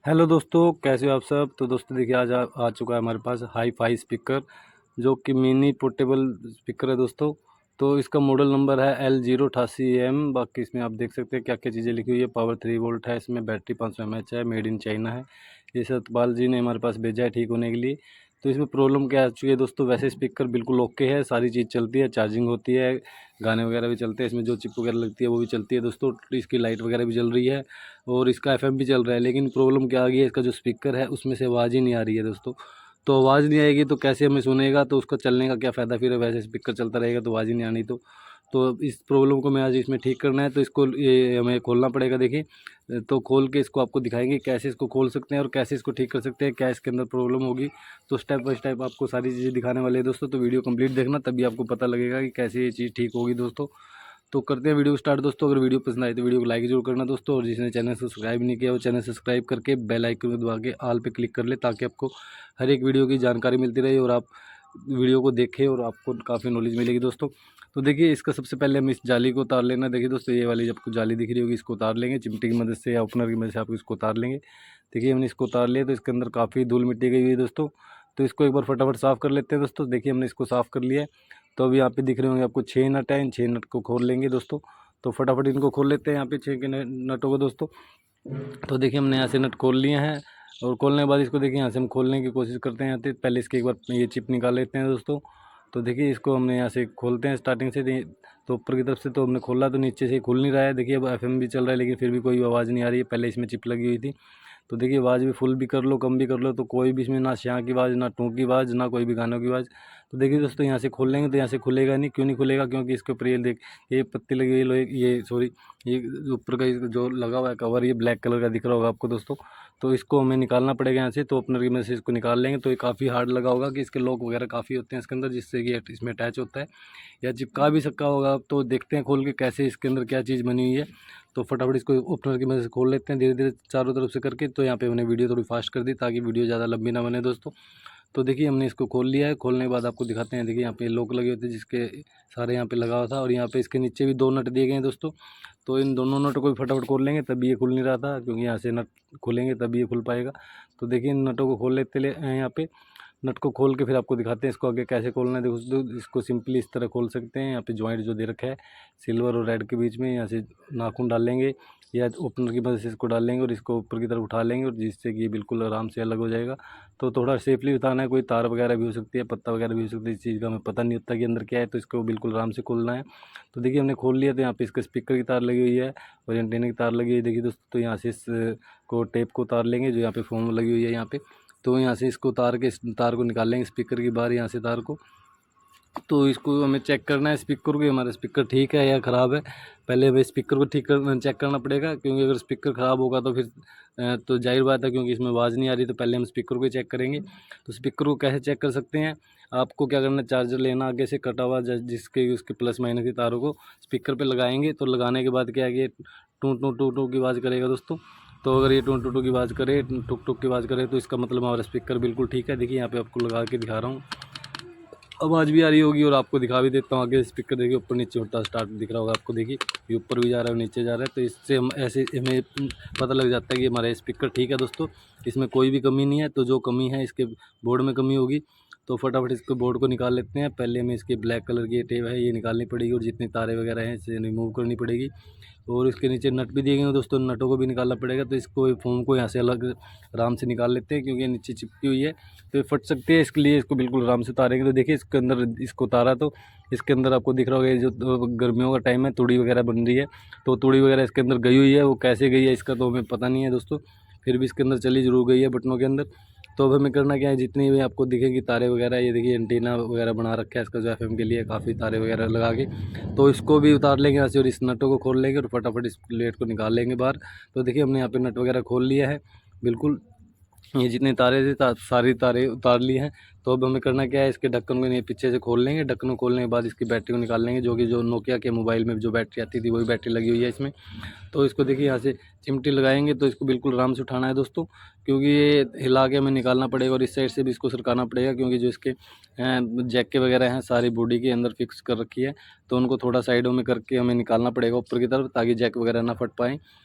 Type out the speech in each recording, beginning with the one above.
Hello दोस्तों, कैसे हो आप सब। तो दोस्तों देखिए आज आ चुका है हमारे पास हाई फाई स्पीकर, जो कि मिनी पोर्टेबल स्पीकर है दोस्तों। तो इसका मॉडल नंबर है L088M। बाकी इसमें आप देख सकते हैं क्या क्या चीज़ें लिखी हुई है। पावर 3 वोल्ट है, इसमें बैटरी 500 mAh है, मेड इन चाइना है। ये सतपाल जी ने हमारे पास भेजा है ठीक होने के लिए। तो इसमें प्रॉब्लम क्या आ चुकी है दोस्तों, वैसे स्पीकर बिल्कुल ओके है, सारी चीज़ चलती है, चार्जिंग होती है, गाने वगैरह भी चलते हैं, इसमें जो चिप वगैरह लगती है वो भी चलती है दोस्तों। इसकी लाइट वगैरह भी जल रही है और इसका एफएम भी चल रहा है। लेकिन प्रॉब्लम क्या आ गई है, इसका जो स्पीकर है उसमें से आवाज़ ही नहीं आ रही है दोस्तों। तो आवाज़ नहीं आएगी तो कैसे हमें सुनेगा, तो उसका चलने का क्या फ़ायदा फिर। वैसे स्पीकर चलता रहेगा तो आवाज़ ही नहीं आनी। तो इस प्रॉब्लम को मैं आज इसमें ठीक करना है, तो इसको ये हमें खोलना पड़ेगा। देखिए तो खोल के इसको आपको दिखाएंगे कैसे इसको खोल सकते हैं और कैसे इसको ठीक कर सकते हैं, क्या इसके अंदर प्रॉब्लम होगी। तो स्टेप बाय स्टेप आपको सारी चीज़ें दिखाने वाले हैं दोस्तों। तो वीडियो कंप्लीट देखना, तभी आपको पता लगेगा कि कैसे ये चीज़ ठीक होगी दोस्तों। तो करते हैं वीडियो स्टार्ट दोस्तों। अगर वीडियो पसंद आए तो वीडियो को लाइक जरूर करना दोस्तों, और जिसने चैनल सब्सक्राइब नहीं किया वो चैनल सब्सक्राइब करके बेल आइकन को दबा के ऑल पे क्लिक कर ले, ताकि आपको हर एक वीडियो की जानकारी मिलती रहे और आप वीडियो को देखें और आपको काफ़ी नॉलेज मिलेगी दोस्तों। तो देखिए इसका सबसे पहले हम इस जाली को उतार लेना। देखिए दोस्तों ये वाली जब आपको जाली दिख रही होगी, इसको उतार लेंगे चिमटी की मदद से या ओपनर की मदद से, आप इसको उतार लेंगे। देखिए हमने इसको उतार लिया, तो इसके अंदर काफ़ी धूल मिट्टी गई हुई है दोस्तों। तो इसको एक बार फटाफट साफ़ कर लेते हैं दोस्तों। देखिए हमने इसको साफ़ कर लिया है। तो अभी यहाँ पे दिख रहे होंगे आपको 6 नट है, इन 6 नट को खोल लेंगे दोस्तों। तो फटाफट इनको खोल लेते हैं यहाँ पे 6 के नटों को दोस्तों। तो देखिए हमने यहाँ से नट खोल लिए हैं, और खोलने के बाद इसको देखिए यहाँ से हम खोलने की कोशिश करते हैं। यहाँ से पहले इसके एक बार ये चिप निकाल लेते हैं दोस्तों। तो देखिए इसको हमने यहाँ से खोलते हैं स्टार्टिंग से। तो ऊपर की तरफ से तो हमने खोला, तो नीचे से खुल नहीं रहा है। देखिए अब एफएम भी चल रहा है, लेकिन फिर भी कोई आवाज़ नहीं आ रही है। पहले इसमें चिप लगी हुई थी। तो देखिए आवाज़ भी फुल भी कर लो कम भी कर लो, तो कोई भी इसमें ना श्याँ की आवाज़, ना टू की आवाज़, ना कोई भी गानों की आवाज़। तो देखिए दोस्तों यहाँ से खोल लेंगे तो यहाँ से खुलेगा नहीं। क्यों नहीं खुलेगा, क्योंकि इसके ऊपर ये पत्ती लगी हुई है लोहे, ये सॉरी, ये ऊपर का जो लगा हुआ है कवर, ये ब्लैक कलर का दिख रहा होगा आपको दोस्तों। तो इसको हमें निकालना पड़ेगा यहाँ से। तो ओपनर की मदद से इसको निकाल लेंगे। तो ये काफ़ी हार्ड लगा होगा कि इसके लॉक वगैरह काफ़ी होते हैं इसके अंदर, जिससे कि इसमें अटैच होता है या चिपका भी सकता होगा। तो देखते हैं खोल के कैसे इसके अंदर क्या चीज़ बनी हुई है। तो फटाफट इसको ओपनर की मदद से खोल लेते हैं धीरे धीरे चारों तरफ से करके। तो यहाँ पे मैंने वीडियो थोड़ी फास्ट कर दी ताकि वीडियो ज़्यादा लंबी ना बने दोस्तों। तो देखिए हमने इसको खोल लिया है। खोलने के बाद आपको दिखाते हैं। देखिए यहाँ पे लॉक लगे होते हैं, जिसके सारे यहाँ पे लगा हुआ था, और यहाँ पे इसके नीचे भी 2 नट दिए गए हैं दोस्तों। तो इन दोनों नट को भी फटाफट खोल लेंगे, तभी ये खुल नहीं रहा था, क्योंकि यहाँ से नट खोलेंगे तभी ये खुल पाएगा। तो देखिए इन नटों को खोल लेते हैं यहाँ पे। नट को खोल के फिर आपको दिखाते हैं इसको आगे कैसे खोलना है। देखो इसको सिंपली इस तरह खोल सकते हैं। यहाँ पे जॉइंट जो दे रखा है सिल्वर और रेड के बीच में, यहाँ से नाखून डाल लेंगे या ओपनर की मदद से इसको डाल लेंगे और इसको ऊपर की तरफ उठा लेंगे, और जिससे कि ये बिल्कुल आराम से अलग हो जाएगा। तो थोड़ा सेफली उतारना है, कोई तार वगैरह भी हो सकती है, पत्ता वगैरह भी हो सकती है, इस चीज़ का हमें पता नहीं होता कि अंदर क्या है। तो इसको बिल्कुल आराम से खोलना है। तो देखिए हमने खोल लिया। तो यहाँ पे इसके स्पीकर की तार लगी हुई है और एंटीना की तार लगी हुई है। देखिए दोस्तों तो यहाँ से इस को टेप को उतार लेंगे, जो यहाँ पे फोम लगी हुई है यहाँ पे। तो यहाँ से इसको उतार के इस तार को निकाल लेंगे स्पीकर की बाहर, यहाँ से तार को। तो इसको हमें चेक करना है स्पीकर को, हमारा स्पीकर ठीक है या ख़राब है। पहले हमें स्पीकर को चेक करना पड़ेगा, क्योंकि अगर स्पीकर ख़राब होगा तो फिर तो जाहिर बात है, क्योंकि इसमें आवाज़ नहीं आ रही। तो पहले हम स्पीकर को चेक करेंगे। तो स्पीकर को कैसे चेक कर सकते हैं, आपको क्या करना है, चार्जर लेना आगे से कटा हुआ, जिसके उसके प्लस माइनस की तारों को स्पीकर पर लगाएंगे। तो लगाने के बाद क्या है कि टू टू टू टू की आवाज़ करेगा दोस्तों। तो अगर ये टू टू टू की आवाज़ करे, टुक टुक की आवाज़ करे, तो इसका मतलब हमारा स्पीकर बिल्कुल ठीक है। देखिए यहाँ पे आपको लगा के दिखा रहा हूँ, आवाज़ भी आ रही होगी, और आपको दिखा भी देता हूँ आगे। स्पीकर देखिए ऊपर नीचे होता स्टार्ट दिख रहा होगा आपको। देखिए ये ऊपर भी जा रहा है, नीचे जा रहा है। तो इससे हम ऐसे हमें पता लग जाता है कि हमारा स्पीकर ठीक है दोस्तों, इसमें कोई भी कमी नहीं है। तो जो कमी है इसके बोर्ड में कमी होगी। तो फटाफट इसको बोर्ड को निकाल लेते हैं। पहले हमें इसकी ब्लैक कलर की टेप है ये निकालनी पड़ेगी, और जितनी तारे वगैरह हैं इसे रिमूव करनी पड़ेगी। और इसके नीचे नट भी दिए गए हैं दोस्तों, नटों को भी निकालना पड़ेगा। तो इसको फोम को यहाँ से अलग आराम से निकाल लेते हैं, क्योंकि नीचे चिपकी हुई है तो ये फट सकती है। इसके लिए इसको बिल्कुल आराम से उतारेंगे। तो देखिए इसके अंदर इसको उतारा, तो इसके अंदर आपको दिख रहा होगा ये जो गर्मियों का टाइम है, तूड़ी वगैरह बन रही है। तो तूड़ी वगैरह इसके अंदर गई हुई है, वो कैसे गई है इसका तो हमें पता नहीं है दोस्तों, फिर भी इसके अंदर चली जरूर गई है बटनों के अंदर। तो अब हमें करना क्या है, जितनी भी आपको दिखेगी तारे वगैरह, ये देखिए एंटीना वगैरह बना रखा है इसका जो एफएम के लिए, काफ़ी तारे वगैरह लगा के। तो इसको भी उतार लेंगे यहाँ से, और इस नटों को खोल लेंगे और फटाफट इस प्लेट को निकाल लेंगे बाहर। तो देखिए हमने यहाँ पे नट वगैरह खोल लिया है बिल्कुल। ये जितने तारे थे सारी तारे उतार ली हैं। तो अब हमें करना क्या है, इसके ढक्कन को नहीं पीछे से खोल लेंगे। ढक्कन को खोलने के बाद इसकी बैटरी को निकाल लेंगे, जो कि जो नोकिया के मोबाइल में जो बैटरी आती थी वही बैटरी लगी हुई है इसमें। तो इसको देखिए यहाँ से चिमटी लगाएंगे तो इसको बिल्कुल आराम से उठाना है दोस्तों, क्योंकि ये हिला के हमें निकालना पड़ेगा और इस साइड से भी इसको सरकाना पड़ेगा, क्योंकि जो इसके जैक के वगैरह हैं सारी बॉडी के अंदर फिक्स कर रखी है, तो उनको थोड़ा साइडों में करके हमें निकालना पड़ेगा ऊपर की तरफ, ताकि जैक वगैरह ना फट पाएँ।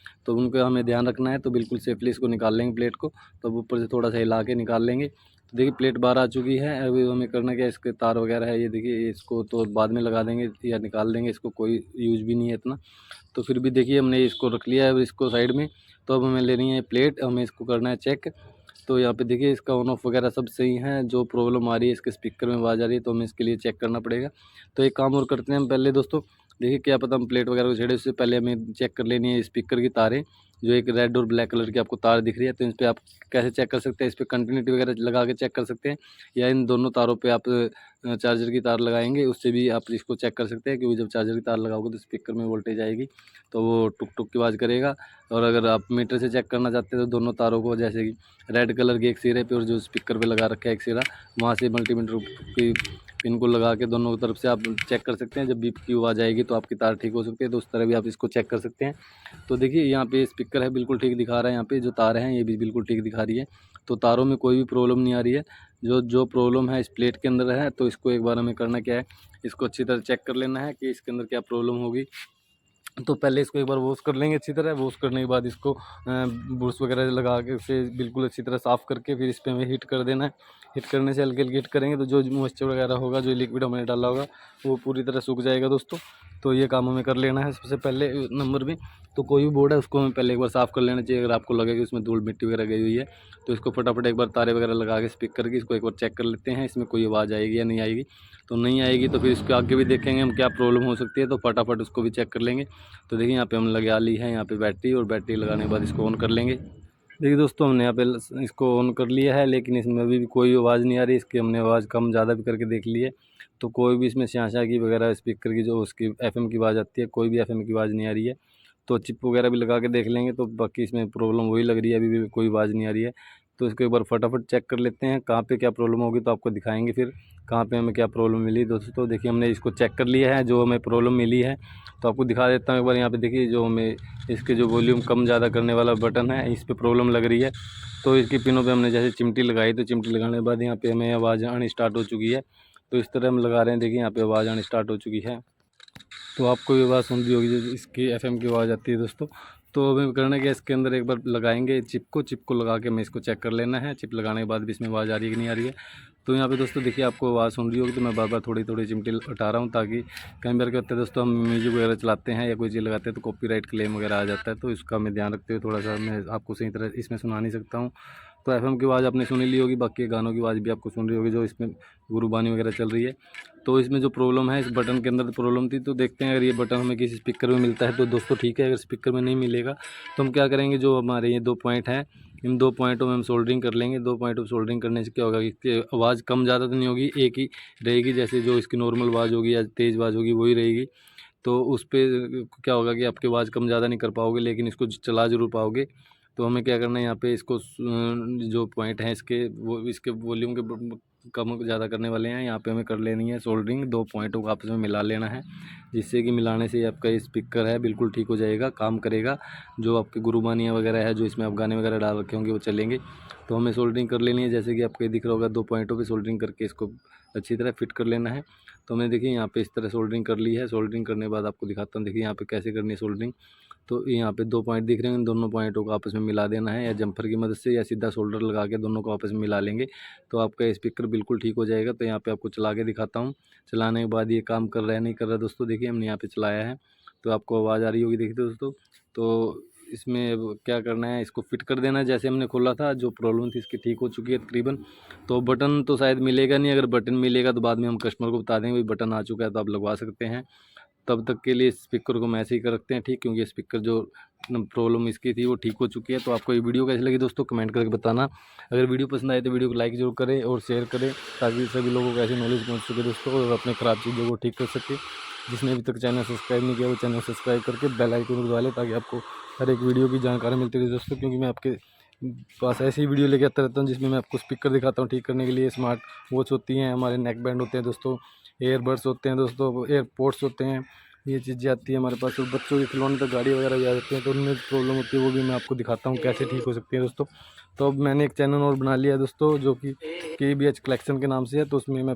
तो उनका हमें ध्यान रखना है। तो बिल्कुल सेफली इसको निकाल लेंगे प्लेट को, तो ऊपर से थोड़ा सा हिला के निकाल लेंगे। तो देखिए प्लेट बाहर आ चुकी है। अभी हमें करना क्या है, इसके तार वगैरह है ये देखिए, इसको तो बाद में लगा देंगे या निकाल देंगे, इसको कोई यूज भी नहीं है इतना। तो फिर भी देखिए हमने इसको रख लिया है अब इसको साइड में। तो अब हमें लेनी है प्लेट, हमें इसको करना है चेक। तो यहाँ पे देखिए इसका ऑन ऑफ वगैरह सब सही है, जो प्रॉब्लम आ रही है इसके स्पीकर में आवाज़ आ रही है, तो हमें इसके लिए चेक करना पड़ेगा। तो एक काम और करते हैं हम पहले दोस्तों, देखिए क्या पता हम प्लेट वगैरह को छेड़े, उससे पहले हमें चेक कर लेनी है स्पीकर की तारें, जो एक रेड और ब्लैक कलर की आपको तार दिख रही है। तो इस पर आप कैसे चेक कर सकते हैं, इस पर कंटिन्यूटी वगैरह लगा के चेक कर सकते हैं, या इन दोनों तारों पे आप चार्जर की तार लगाएंगे, उससे भी आप इसको चेक कर सकते हैं। क्योंकि जब चार्जर की तार लगाओगे तो स्पीकर में वोल्टेज आएगी, तो वो टुक टुक की आवाज़ करेगा। और अगर आप मीटर से चेक करना चाहते हैं तो दोनों तारों को, जैसे कि रेड कलर के एक सिरे पे और जो स्पीकर पे लगा रखा है एक सिरा, वहाँ से मल्टीमीटर की पिन को लगा के दोनों तरफ से आप चेक कर सकते हैं। जब बीप की आवाज़ आएगी तो आपकी तार ठीक हो सकती है, तो उस तरह भी आप इसको चेक कर सकते हैं। तो देखिए यहाँ पे स्पीकर है बिल्कुल ठीक दिखा रहा है, यहाँ पे जो तार हैं ये भी बिल्कुल ठीक दिखा रही है। तो तारों में कोई भी प्रॉब्लम नहीं आ रही है। जो प्रॉब्लम है इस प्लेट के अंदर है, तो इसको एक बार हमें करना क्या है, इसको अच्छी तरह चेक कर लेना है कि इसके अंदर क्या प्रॉब्लम होगी। तो पहले इसको एक बार वॉश कर लेंगे अच्छी तरह। वॉश करने के बाद इसको ब्रश वगैरह लगा के इसे बिल्कुल अच्छी तरह साफ़ करके फिर इस पर हमें हीट कर देना है। हीट करने से हल्के हल्के हीट करेंगे तो जो मॉइस्चर वगैरह होगा, जो लिक्विड हमने डाला होगा, वो पूरी तरह सूख जाएगा दोस्तों। तो ये काम हमें कर लेना है सबसे पहले नंबर में। तो कोई भी बोर्ड है उसको हमें पहले एक बार साफ़ कर लेना चाहिए। अगर आपको लगे कि उसमें धूल मिट्टी वगैरह गई हुई है, तो इसको फटाफट एक बार तारे वगैरह लगा के स्पीकर की इसको एक बार चेक कर लेते हैं, इसमें कोई आवाज़ आएगी या नहीं आएगी। तो नहीं आएगी तो फिर इसके आगे भी देखेंगे हम क्या प्रॉब्लम हो सकती है, तो फटाफट उसको भी चेक कर लेंगे। तो देखिए यहाँ पे हम लगा ली है यहाँ पे बैटरी, और बैटरी लगाने के बाद इसको ऑन कर लेंगे। देखिए दोस्तों हमने यहाँ पे इसको ऑन कर लिया है, लेकिन इसमें अभी भी कोई आवाज़ नहीं आ रही। इसकी हमने आवाज़ कम ज़्यादा भी करके देख ली है, तो कोई भी इसमें स्याँ की वगैरह स्पीकर की जो उसकी FM की आवाज़ आती है, कोई भी FM की आवाज़ नहीं आ रही है। तो चिप वगैरह भी लगा के देख लेंगे, तो बाकी इसमें प्रॉब्लम वही लग रही है, अभी भी कोई आवाज़ नहीं आ रही है। तो इसको एक बार फटाफट चेक कर लेते हैं कहाँ पे क्या प्रॉब्लम होगी, तो आपको दिखाएंगे फिर कहाँ पे हमें क्या प्रॉब्लम मिली। दोस्तों देखिए हमने इसको चेक कर लिया है, जो हमें प्रॉब्लम मिली है। तो आपको दिखा देता हूँ एक बार। यहाँ पे देखिए जो हमें इसके जो वॉल्यूम कम ज़्यादा करने वाला बटन है, इस पर प्रॉब्लम लग रही है। तो इसकी पिनों पे हमने जैसे चिमटी लगाई, तो चिमटी लगाने के बाद यहाँ पे हमें आवाज़ आनी स्टार्ट हो चुकी है। तो इस तरह हम लगा रहे हैं, देखिए यहाँ पे आवाज़ आनी स्टार्ट हो चुकी है। तो आपको भी आवाज़ सुन रही होगी जो इसकी FM की आवाज़ आती है दोस्तों। तो हमें करना क्या, इसके अंदर एक बार लगाएंगे चिप को लगा के हमें इसको चेक कर लेना है। चिप लगाने के बाद भी इसमें आवाज़ आ रही है कि नहीं आ रही है। तो यहाँ पे दोस्तों देखिए आपको आवाज़ सुन रही होगी, तो मैं बार बार थोड़ी थोड़ी चिमटी हटा रहा हूँ, ताकि कई बार क्या होता है दोस्तों, हम म्यूजिक वगैरह चलाते हैं या कोई चीज़ लगाते हैं तो कॉपीराइट क्लेम वगैरह आ जाता है। तो इसका हमें ध्यान रखते हुए थोड़ा सा मैं आपको सही तरह इसमें सुना नहीं सकता हूँ। तो FM की आवाज़ आपने सुन ली होगी, बाकी गानों की आवाज़ भी आपको सुन रही होगी जो इसमें गुरबानी वगैरह चल रही है। तो इसमें जो प्रॉब्लम है, इस बटन के अंदर प्रॉब्लम थी। तो देखते हैं अगर ये बटन हमें किसी स्पीकर में मिलता है तो दोस्तों ठीक है, अगर स्पीकर में नहीं मिलेगा तो हम क्या करेंगे, जो हमारे ये 2 पॉइंट हैं, इन 2 पॉइंटों में हम सोल्डरिंग कर लेंगे। 2 पॉइंटों में सोल्डरिंग करने से क्या होगा कि इसकी आवाज़ कम ज़्यादा तो नहीं होगी, एक ही रहेगी। जैसे जो इसकी नॉर्मल आवाज़ होगी या तेज़ आवाज़ होगी वही रहेगी। तो उस पर क्या होगा कि आपकी आवाज़ कम ज़्यादा नहीं कर पाओगे, लेकिन इसको चला ज़रूर पाओगे। तो हमें क्या करना है, यहाँ पे इसको जो पॉइंट हैं इसके, वो इसके वॉल्यूम के कम ज़्यादा करने वाले हैं, यहाँ पे हमें कर लेनी है सोल्डरिंग। 2 पॉइंटों को आपस में मिला लेना है, जिससे कि मिलाने से आपका ये स्पीकर है बिल्कुल ठीक हो जाएगा, काम करेगा। जो आपकी गुरुबानियाँ वगैरह है, जो इसमें आप गाने वगैरह डाल रखे होंगे वो चलेंगे। तो हमें सोल्डरिंग कर लेनी है, जैसे कि आपको दिख रहा होगा 2 पॉइंटों पर सोल्डरिंग करके इसको अच्छी तरह फिट कर लेना है। तो हमने देखिए यहाँ पे इस तरह सोल्डरिंग कर ली है। सोल्डरिंग करने के बाद आपको दिखाता हूँ, देखिए यहाँ पे कैसे करनी है सोल्डरिंग। तो यहाँ पे 2 पॉइंट दिख रहे हैं, इन दोनों पॉइंटों को आपस में मिला देना है, या जंपर की मदद से या सीधा सोल्डर लगा के दोनों को आपस में मिला लेंगे, तो आपका स्पीकर बिल्कुल ठीक हो जाएगा। तो यहाँ पे आपको चला के दिखाता हूँ। चलाने के बाद ये काम कर रहा है नहीं कर रहा दोस्तों, देखिए हमने यहाँ पे चलाया है तो आपको आवाज़ आ रही होगी, देखिए दोस्तों। तो इसमें अब क्या करना है, इसको फिट कर देना है जैसे हमने खोला था। जो प्रॉब्लम थी इसकी ठीक हो चुकी है तकरीबन। तो बटन तो शायद मिलेगा नहीं, अगर बटन मिलेगा तो बाद में हम कस्टमर को बता देंगे भाई बटन आ चुका है तो आप लगवा सकते हैं। तब तक के लिए स्पीकर को हम ऐसे ही कर रखते हैं ठीक, क्योंकि स्पीकर जो प्रॉब्लम इसकी थी वो ठीक हो चुकी है। तो आपको ये वीडियो कैसी लगी दोस्तों कमेंट करके बताना। अगर वीडियो पसंद आए तो वीडियो को लाइक जरूर करें और शेयर करें, ताकि सभी लोगों को ऐसी नॉलेज पहुंच सके दोस्तों, और अपने ख़राब चीज़ों को ठीक कर सके। जिसने अभी तक चैनल सब्सक्राइब नहीं किया वो चैनल सब्सक्राइब करके बेल आइकन को दबा लें, ताकि आपको हर एक वीडियो की जानकारी मिलती रहे दोस्तों। क्योंकि मैं आपके पास ऐसी वीडियो लेके आता रहता हूँ जिसमें मैं आपको स्पीकर दिखाता हूँ ठीक करने के लिए। स्मार्ट वॉच होती हैं, हमारे नेक बैंड होते हैं दोस्तों, एयरबड्स होते हैं दोस्तों, एयरपोर्ट्स होते हैं, ये चीज़ें आती है हमारे पास। और बच्चों के खिलौने तो गाड़ी वगैरह भी आ जाते हैं, तो उनमें प्रॉब्लम होती है, वो भी मैं आपको दिखाता हूँ कैसे ठीक हो सकती है दोस्तों। तो अब मैंने एक चैनल और बना लिया है दोस्तों, जो कि KBH कलेक्शन के नाम से है। तो उसमें मैं